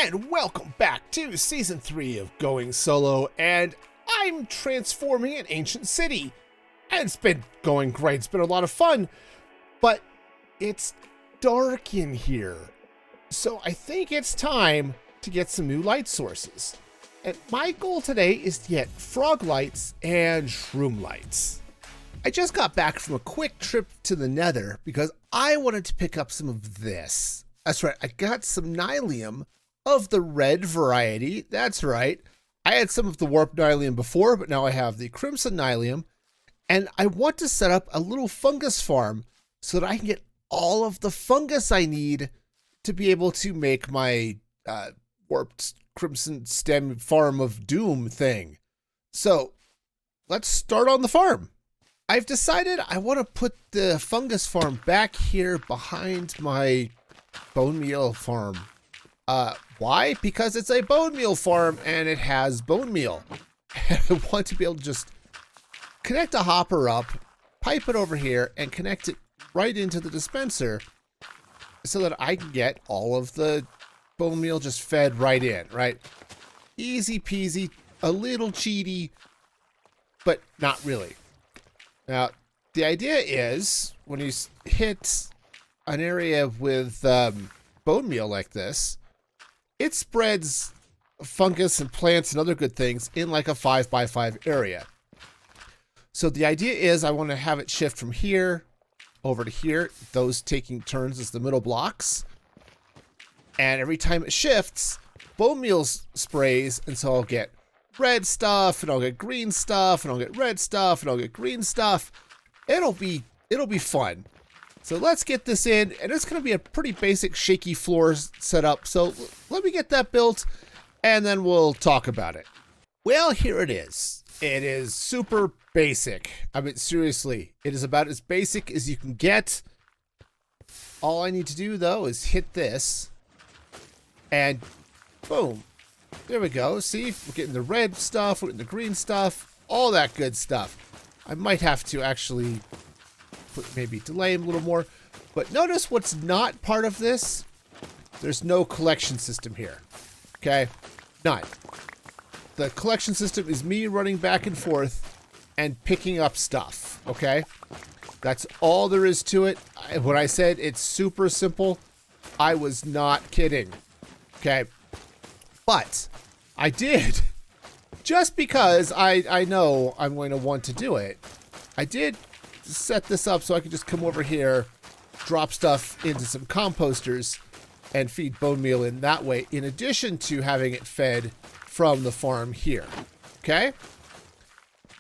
And welcome back to Season 3 of Going Solo, and I'm transforming an ancient city. And it's been going great, it's been a lot of fun, but it's dark in here. So I think it's time to get some new light sources. And my goal today is to get froglights and shroomlights. I just got back from a quick trip to the Nether because I wanted to pick up some of this. That's right, I got some nylium of the red variety. That's right. I had some of the warp nylium before, but now I have the crimson nylium. And I want to set up a little fungus farm so that I can get all of the fungus I need to be able to make my warped crimson stem farm of doom thing. So let's start on the farm. I've decided I want to put the fungus farm back here behind my bone meal farm. Why? Because it's a bone meal farm and it has bone meal. I want to be able to just connect a hopper up, pipe it over here, and connect it right into the dispenser so that I can get all of the bone meal just fed right in, right? Easy peasy, a little cheaty, but not really. Now, the idea is when you hit an area with bone meal like this, it spreads fungus and plants and other good things in like a 5x5 area. So the idea is I want to have it shift from here over to here, those taking turns as the middle blocks. And every time it shifts, bone meal sprays, and so I'll get red stuff, and I'll get green stuff, and I'll get red stuff, and I'll get green stuff. It'll be fun. So let's get this in, and it's going to be a pretty basic shaky floor setup. So let me get that built, and then we'll talk about it. Well, here it is. It is super basic. I mean, seriously, it is about as basic as you can get. All I need to do, though, is hit this, and boom. There we go. See, we're getting the red stuff, we're getting the green stuff, all that good stuff. I might have to actually maybe delay him a little more. But notice what's not part of this. There's no collection system here. Okay? None. The collection system is me running back and forth and picking up stuff. Okay? That's all there is to it. When I said it's super simple, I was not kidding. Okay? But I did, just because I know I'm going to want to do it, I did set this up so I could just come over here, drop stuff into some composters, and feed bone meal in that way, in addition to having it fed from the farm here. Okay?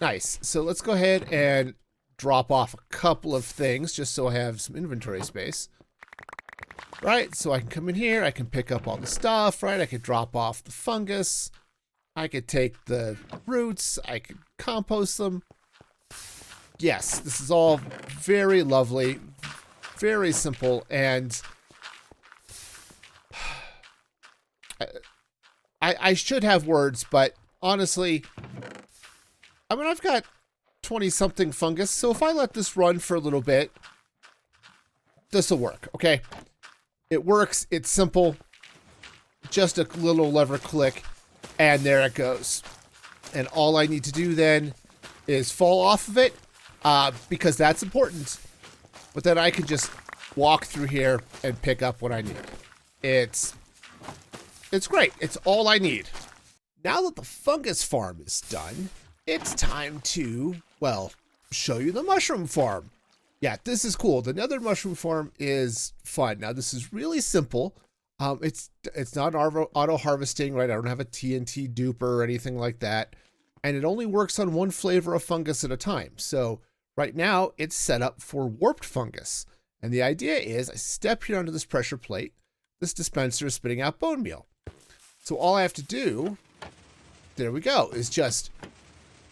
Nice. So let's go ahead and drop off a couple of things just so I have some inventory space. Right? So I can come in here, I can pick up all the stuff, right? I could drop off the fungus. I could take the roots, I could compost them. Yes, this is all very lovely, very simple, and I should have words, but honestly, I mean, I've got 20-something fungus, so if I let this run for a little bit, this will work, okay? It works, it's simple, just a little lever click, and there it goes. And all I need to do then is fall off of it, because that's important. But then I can just walk through here and pick up what I need. It's great. It's all I need. Now that the fungus farm is done, it's time to, well, show you the mushroom farm. Yeah, this is cool. The Nether mushroom farm is fun. Now, this is really simple. It's not auto harvesting, right? I don't have a TNT duper or anything like that. And it only works on one flavor of fungus at a time. So right now it's set up for warped fungus. And the idea is I step here onto this pressure plate. This dispenser is spitting out bone meal. So all I have to do, there we go, is just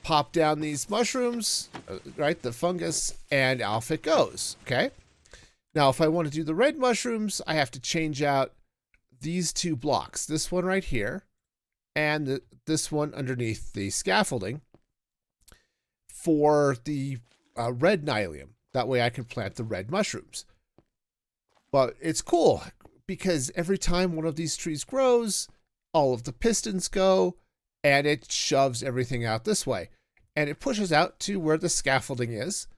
pop down these mushrooms, right? The fungus, and off it goes. Okay. Now, if I want to do the red mushrooms, I have to change out these two blocks, this one right here, and this one underneath the scaffolding for the red nylium. That way I can plant the red mushrooms. But it's cool because every time one of these trees grows, all of the pistons go, and it shoves everything out this way. And it pushes out to where the scaffolding is.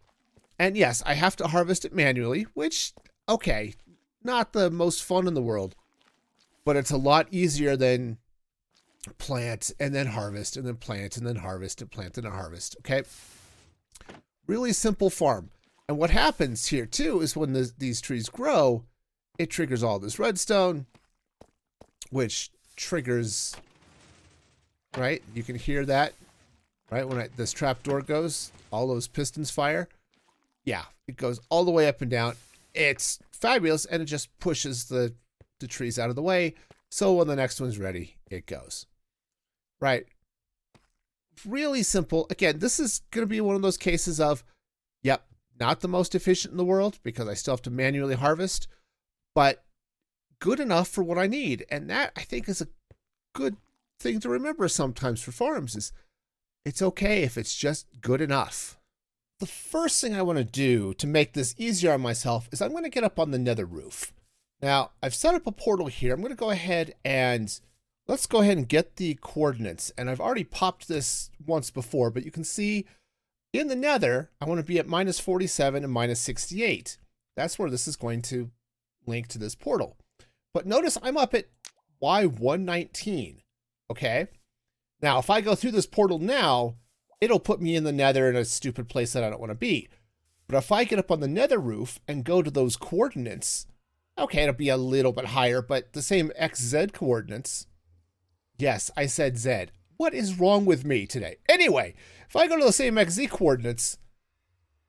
And yes, I have to harvest it manually, which, okay, not the most fun in the world, but it's a lot easier than plant and then harvest and then plant and then harvest and plant and then harvest, okay? Really simple farm. And what happens here too is when these trees grow, it triggers all this redstone, which triggers, right? You can hear that, right? When this trap door goes, all those pistons fire. Yeah, it goes all the way up and down. It's fabulous, and it just pushes the trees out of the way. So when the next one's ready, it goes. Right? Really simple. Again, this is going to be one of those cases of, yep, not the most efficient in the world because I still have to manually harvest, but good enough for what I need. And that, I think, is a good thing to remember sometimes for farms is it's okay if it's just good enough. The first thing I want to do to make this easier on myself is I'm going to get up on the nether roof. Now, I've set up a portal here. I'm going to go ahead and let's go ahead and get the coordinates. And I've already popped this once before, but you can see in the nether, I want to be at -47 and -68. That's where this is going to link to this portal. But notice I'm up at Y119, okay? Now, if I go through this portal now, it'll put me in the nether in a stupid place that I don't want to be. But if I get up on the nether roof and go to those coordinates, okay, it'll be a little bit higher, but the same XZ coordinates. Yes, I said Z. What is wrong with me today? Anyway, if I go to the same XZ coordinates,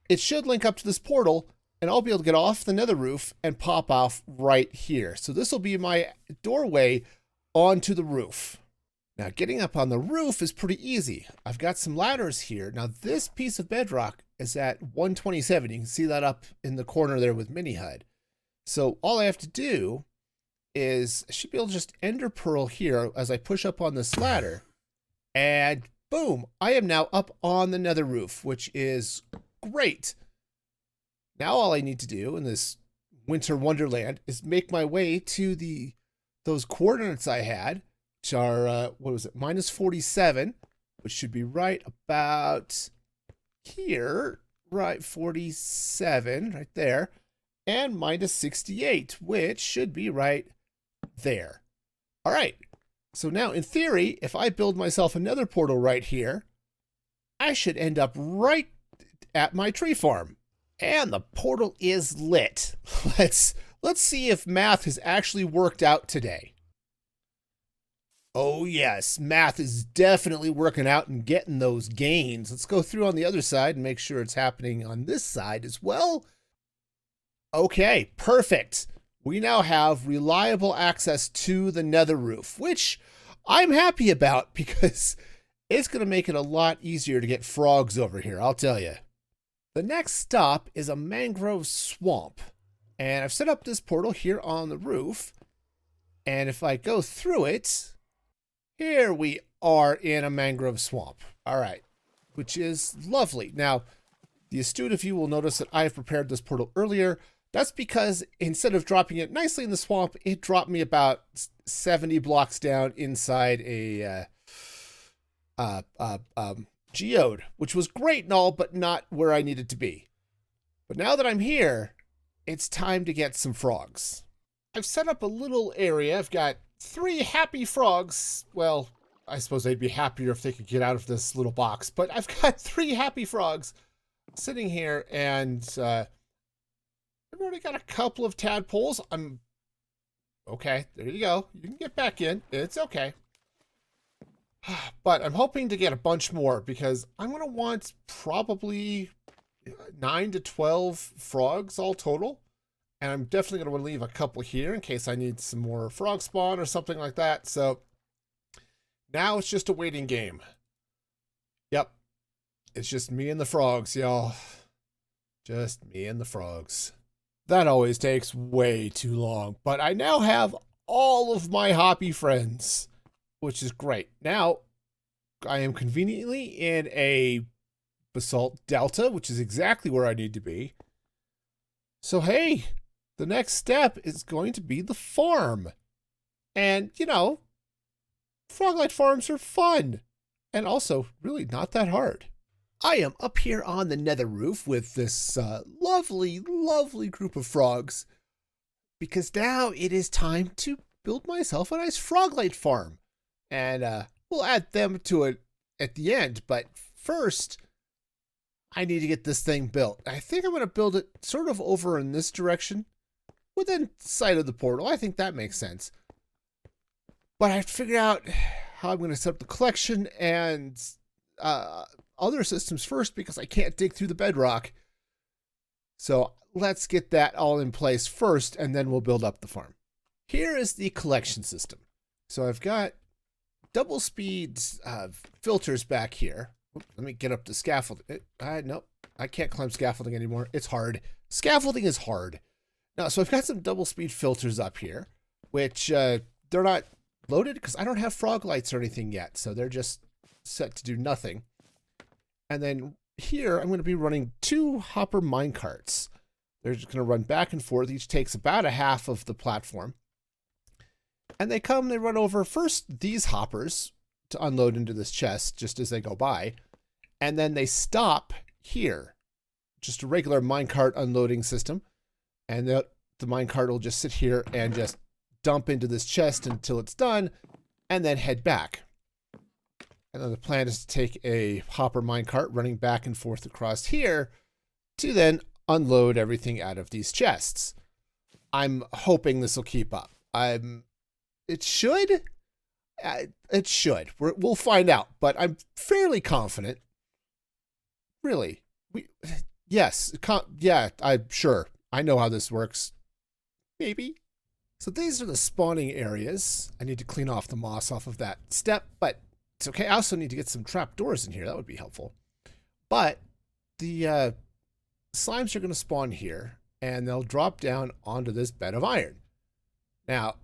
it should link up to this portal, and I'll be able to get off the nether roof and pop off right here. So this will be my doorway onto the roof. Now, getting up on the roof is pretty easy. I've got some ladders here. Now, this piece of bedrock is at 127. You can see that up in the corner there with Mini HUD. So all I have to do is I should be able to just ender pearl here as I push up on this ladder. And boom, I am now up on the nether roof, which is great. Now all I need to do in this winter wonderland is make my way to those coordinates I had, which are, what was it, -47, which should be right about here, right, 47, right there, and -68, which should be right there. All right, so now in theory, if I build myself another portal right here, I should end up right at my tree farm. And the portal is lit. Let's see if math has actually worked out today. Oh yes, math is definitely working out and getting those gains. Let's go through on the other side and make sure it's happening on this side as well. Okay, perfect. We now have reliable access to the nether roof, which I'm happy about because it's going to make it a lot easier to get frogs over here, I'll tell you. The next stop is a mangrove swamp. And I've set up this portal here on the roof. And if I go through it, here we are in a mangrove swamp. All right, which is lovely. Now, the astute of you will notice that I have prepared this portal earlier. That's because instead of dropping it nicely in the swamp, it dropped me about 70 blocks down inside a geode, which was great and all, but not where I needed to be. But now that I'm here, it's time to get some frogs. I've set up a little area. I've got 3 happy frogs. Well, I suppose they'd be happier if they could get out of this little box, but I've got 3 happy frogs sitting here, and I've already got a couple of tadpoles. Okay, there you go. You can get back in. It's okay. But I'm hoping to get a bunch more because I'm going to want probably 9 to 12 frogs all total. And I'm definitely going to want to leave a couple here in case I need some more frog spawn or something like that. So now it's just a waiting game. Yep. It's just me and the frogs, y'all. Just me and the frogs. That always takes way too long. But I now have all of my hoppy friends, which is great. Now, I am conveniently in a basalt delta, which is exactly where I need to be. So, hey, the next step is going to be the farm. And, you know, Froglight farms are fun and also really not that hard. I am up here on the nether roof with this lovely, lovely group of frogs because now it is time to build myself a nice froglight farm. And we'll add them to it at the end, but first I need to get this thing built. I think I'm going to build it sort of over in this direction within sight of the portal. I think that makes sense. But I have to figure out how I'm going to set up the collection and other systems first because I can't dig through the bedrock. So let's get that all in place first and then we'll build up the farm. Here is the collection system. So I've got double speed filters back here. Let me get up the scaffolding. Nope, I can't climb scaffolding anymore. It's hard. Scaffolding is hard. Now, so I've got some double speed filters up here, which they're not loaded because I don't have froglights or anything yet. So they're just set to do nothing. And then here, I'm going to be running 2 hopper minecarts. They're just going to run back and forth. Each takes about a half of the platform. And they run over first these hoppers to unload into this chest just as they go by. And then they stop here. Just a regular minecart unloading system. And the minecart will just sit here and just dump into this chest until it's done and then head back. And then the plan is to take a hopper minecart running back and forth across here to then unload everything out of these chests. I'm hoping this will keep up. It should. It should. We'll find out, but I'm fairly confident. Really? Yes. Yeah, I'm sure. I know how this works. Maybe. So these are the spawning areas. I need to clean off the moss off of that step, but it's okay. I also need to get some trapdoors in here. That would be helpful. But the slimes are going to spawn here, and they'll drop down onto this bed of iron. Now,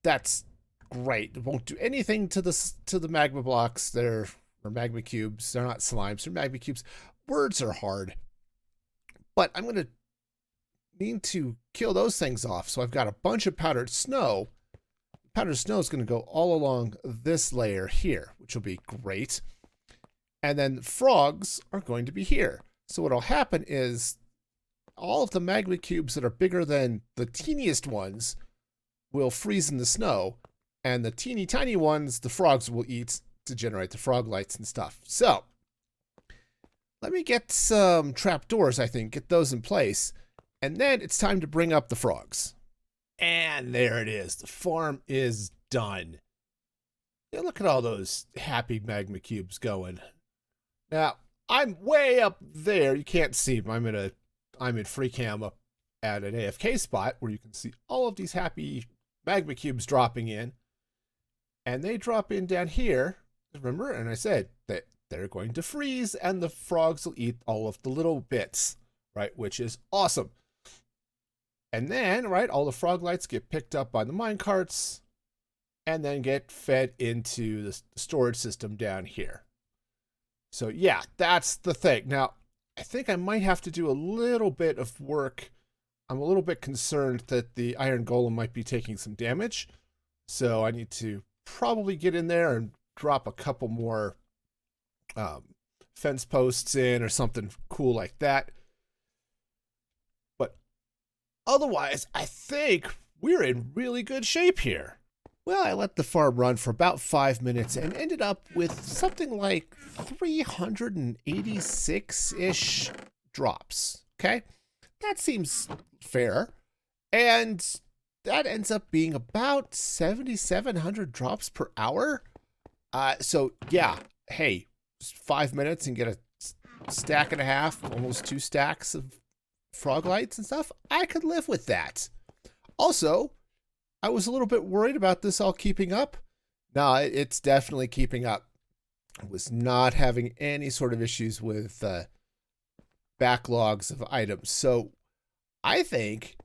that's great. It won't do anything to the magma blocks. Or magma cubes. They're not slimes. They're magma cubes. Words are hard. But I'm going to need to kill those things off. So I've got a bunch of powdered snow. Powdered snow is going to go all along this layer here, which will be great. And then the frogs are going to be here. So what will happen is all of the magma cubes that are bigger than the teeniest ones will freeze in the snow. And the teeny tiny ones, the frogs will eat to generate the froglights and stuff. So let me get some trapdoors, I think, get those in place. And then it's time to bring up the frogs. And there it is. The farm is done. Yeah, look at all those happy magma cubes going. Now, I'm way up there. You can't see me. I'm in free cam up at an AFK spot where you can see all of these happy magma cubes dropping in. And they drop in down here. Remember? And I said that they're going to freeze and the frogs will eat all of the little bits, right? Which is awesome. And then, right, all the froglights get picked up by the minecarts and then get fed into the storage system down here. So yeah, that's the thing. Now, I think I might have to do a little bit of work. I'm a little bit concerned that the iron golem might be taking some damage. So I need to probably get in there and drop a couple more fence posts in or something cool like that. Otherwise, I think we're in really good shape here. Well, I let the farm run for about 5 minutes and ended up with something like 386-ish drops, okay? That seems fair. And that ends up being about 7,700 drops per hour. So, yeah, hey, just 5 minutes and get a stack and a half, almost 2 stacks of froglights and stuff. I could live with that. Also, I was a little bit worried about this all keeping up. No, it's definitely keeping up. I was not having any sort of issues with backlogs of items. So I think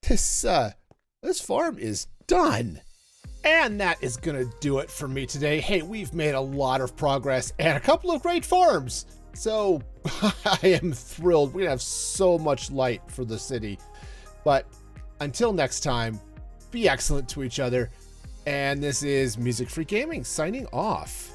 this farm is done. And that is going to do it for me today. Hey, we've made a lot of progress and a couple of great farms. So I am thrilled. We're going to have so much light for the city. But until next time, be excellent to each other And this is Music Free Gaming signing off.